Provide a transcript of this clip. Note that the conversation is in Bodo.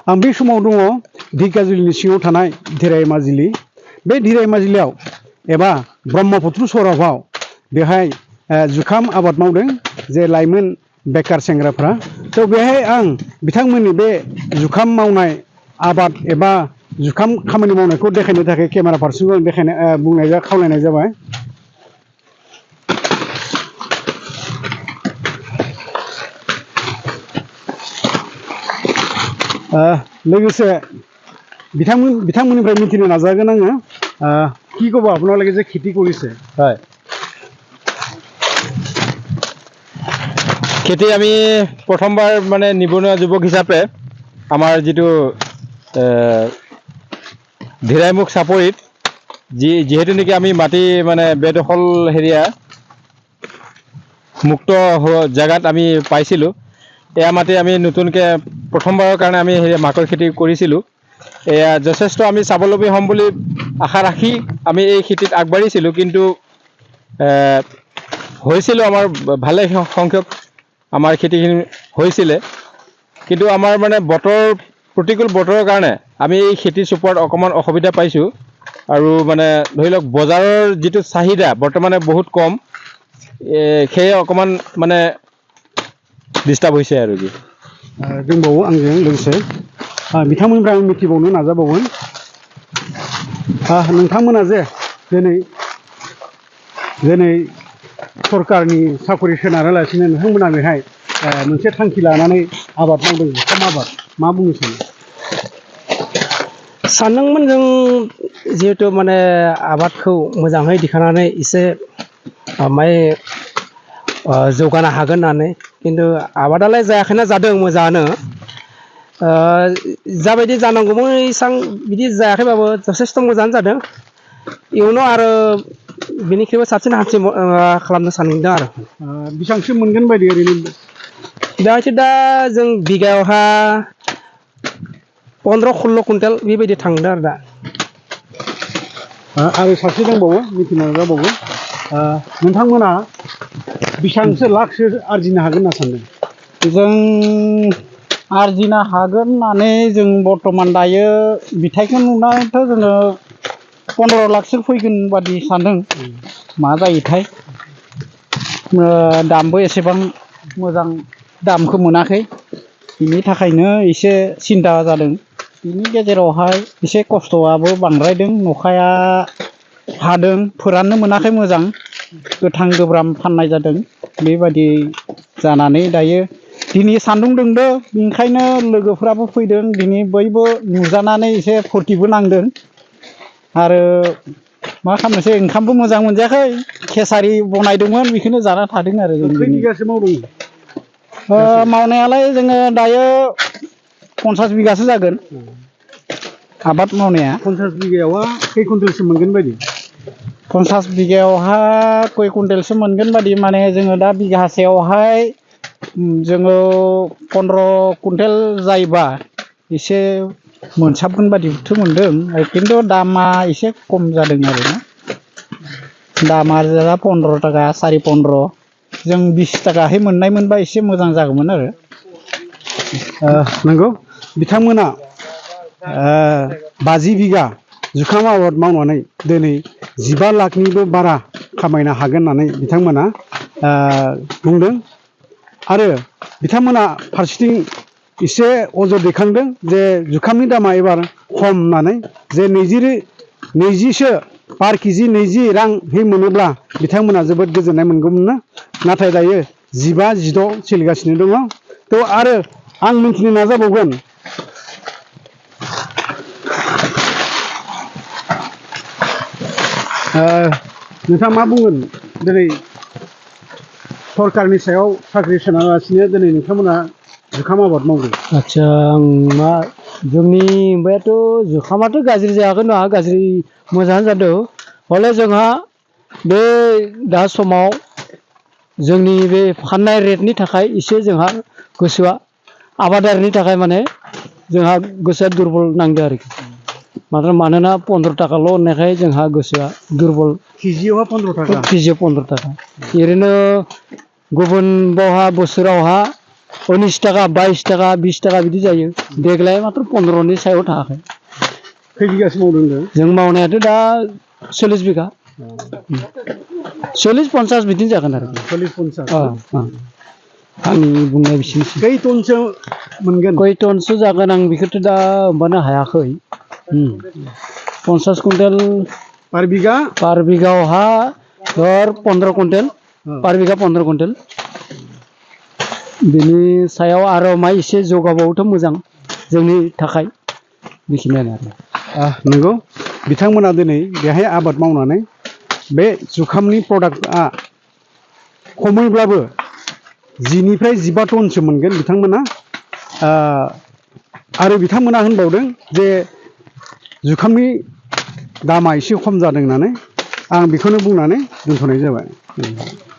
आं बे समाव दङ ढेकियाजुलिनि सिङाव थानाय धिराय माजिलि बे धिराय माजिलियाव एबा ब्रह्मपुत्र सराफाव बेहाय जुखाम आबाद मावदों जे लाइमोन बेकार सेंग्राफ्रा थ' बेहाय आं बिथांमोननि बे जुखाम मावनाय आबाद एबा जुखाम खामानि मावनायखौ देखायनो थाखाय केमेरा पार्सनखौ बुंनाय खावलायनाय जाबाय। लोगोसे বিথাংমনিफ्राय मिथिनो नाजागोन आङो কি ক'ব আপোনালোকে যে খেতি কৰিছে হয় খেতি আমি প্ৰথমবাৰ মানে নিবনুৱা যুৱক হিচাপে আমাৰ যেটো ধিৰাইমুখ চাপৰিত যেহেতু নেকি আমি মাটি মানে বেদখল হেৰিয়া মুক্ত জায়গাত আমি পাইছিলো এয়া মাটি আমি নতুনকৈ প্ৰথমবাৰৰ কাৰণে আমি মাকৈ খেতি কৰিছিলো এয়া যথেষ্ট আমি স্বাৱলম্বী হ'ম বুলি আশা ৰাখি আমি এই খেতিত আগবাঢ়িছিলো কিন্তু হৈছিল আমাৰ ভালে সংখ্যক আমাৰ খেতিখিনি হৈছিল কিন্তু আমাৰ মানে প্ৰতিকূল বতৰৰ কাৰণে আমি এই খেতি চপোৱাত অকমান অসুবিধা পাইছো আৰু মানে ধৰি লওক বজাৰৰ যেটো চাহিদা বৰ্তমানে বহুত কম সেই অকমান মানে ডিস্টাर्ब হৈছে আৰু কি दंबावो आंजों लोगोसे बिथांमोननिफ्राय आं मिथिबावनो नाजाबावगोन नोंथांमोना जे दिनै सरकारनि साखरि सोनारालासिनो नोंथांमोना बेहाय मोनसे थांखि लानानै आबाद मावदों जुखाम आबाद मा बुंनो सानदोंमोन जों जिहेतु माने आबादखौ मोजाङै दिखांनानै एसे जौगानो हागोन होननानै किन्तु आबादालाय जायाखैना जादों मोजाङानो जाबायदि जानांगौमोन एसां बिदि जायाखैबाबो जथेस्थ मोजाङानो जादों इयुनाव आरो बिनिख्रुइबो साबसिन हामसिन खालामनो सानदों आरो बेसेबांसो मोनगोन बायदि ओरैनो दा जों बिगायावहा 15-16 कुइन्टेल बेबायदि थांदों आरो दा आरो सासे दंबावो मिथिनो नाजाबावो नोंथांमोना बेसेबांसो लाखसो आरजिनो हागोन होनना सानदों जों आरजिनो हागोन होननानै जों बर्तमान दायो बिथाइखौ नुनानैथ' जोङो 15 लाखसो फैगोन बादि सानदों मा जायोथाय दामबो एसेबां मोजां दामखौ मोनाखै बिनि थाखायनो एसे सिन्था जादों बिनि गेजेरावहाय एसे खस्थ'आबो बांद्रायदों अखाया हादों फोराननो मोनाखै मोजां गोथां गोब्राम फाननाय जादों बेबायदि जानानै दायो दिनै सान्दुं दुंदों बेनिखायनो लोगोफोराबो फैदों दिनै बयबो नुजानानै एसे फुर्तिबो नांदों आरो मा खालामनोसै ओंखामबो मोजां मोनजायाखै केसारि बनायदोंमोन बेखौनो जाना थादों आरो जों खै बिगासो मावदों मावनायालाय जोङो दायो 50 बिगासो जागोन आबाद मावनाया 50 बिगायावहा खै कुइन्टेलसो मोनगोन बायदि 50 बिगायावहा कय कुइन्टेलसो मोनगोन बादि माने जोङो दा बिगासेयावहाय जोङो 15 कुइन्टेल जायोबा एसे मोनसाबगोन बादिथ' मोनदों खिन्थु दामा एसे खम जादों आरोना दामा 15 टाका 15.5 जों 20 टाकाहै मोननाय मोनबा एसे मोजां जागौमोन आरो नंगौ बिथांमोना 50 बिगा जुखाम आबाद मावनानै दिनै 15 लाखनिबो बारा खामायनो हागोन होननानै बिथांमोना बुंदों आरो बिथांमोना फारसेथिं एसे अजद दैखांदों जे जुखामनि दामा एबार खम होननानै जे 20सो पार केजि 20 रांहै मोनोब्ला बिथांमोना जोबोद गोजोननाय मोनगौमोन नाथाय दायो 15-16 सोलिगासिनो दङ थ' आरो आं मिथिनो नाजाबावगोन नोंथाङा मा बुंगोन दिनै सरकारनि सायाव साख्रि सोनालासिनो दिनै नोंथांमोना जुखाम आबाद मावदों आच्छा आं मा जोंनि माबायाथ' जुखामाथ' गाज्रि जायाखै नङा गाज्रि मोजाङानो जादों हले जोंहा बे दा समाव जोंनि बे फाननाय रेटनि थाखाय एसे जोंहा गोसोआ आबादारिनि थाखाय माने जोंहा गोसोआ दुरबल नांदों आरोखि मानोना 15 टाकाल' होननायखाय जोंहा गोसोआ दुरबल केजियावहा 15 टाका केजियाव 15 टाका ओरैनो गुबुन बावहा बोसोरावहा 19 टाका 22 टाका 20 टाका बिदि जायो देग्लाय मात्र 15नि सायाव थाङाखै खै बिगासो मावदों होनदों? जों मावनायाथ' दा 40 बिगा 40-50 बिदिनो जागोन आरो 40-50 आंनि बुंनाया बिसिनोसै खै टनसो मोनगोन? खय टनसो जागोन आं बेखौथ' दा माबानो हायाखै 50 कुइन्टेल पार बिगा पार बिगायावहा धर 15 कुइन्टेल पार बिगा 15 कुइन्टेल बिनि सायाव आरो मा एसे जौगाबावोथ' मोजां जोंनि थाखाय बेखिनियानो आरो नंगौ बिथांमोना दिनै बेहाय आबाद मावनानै बे जुखामनि प्रडाक्टआ खमैब्लाबो 10निफ्राय 15 टनसो मोनगोन बिथांमोना आरो बिथांमोना होनबावदों जे जुखामनि दामा एसे खम जादों होननानै आं बेखौनो बुंनानै दोनथ'नाय जाबाय।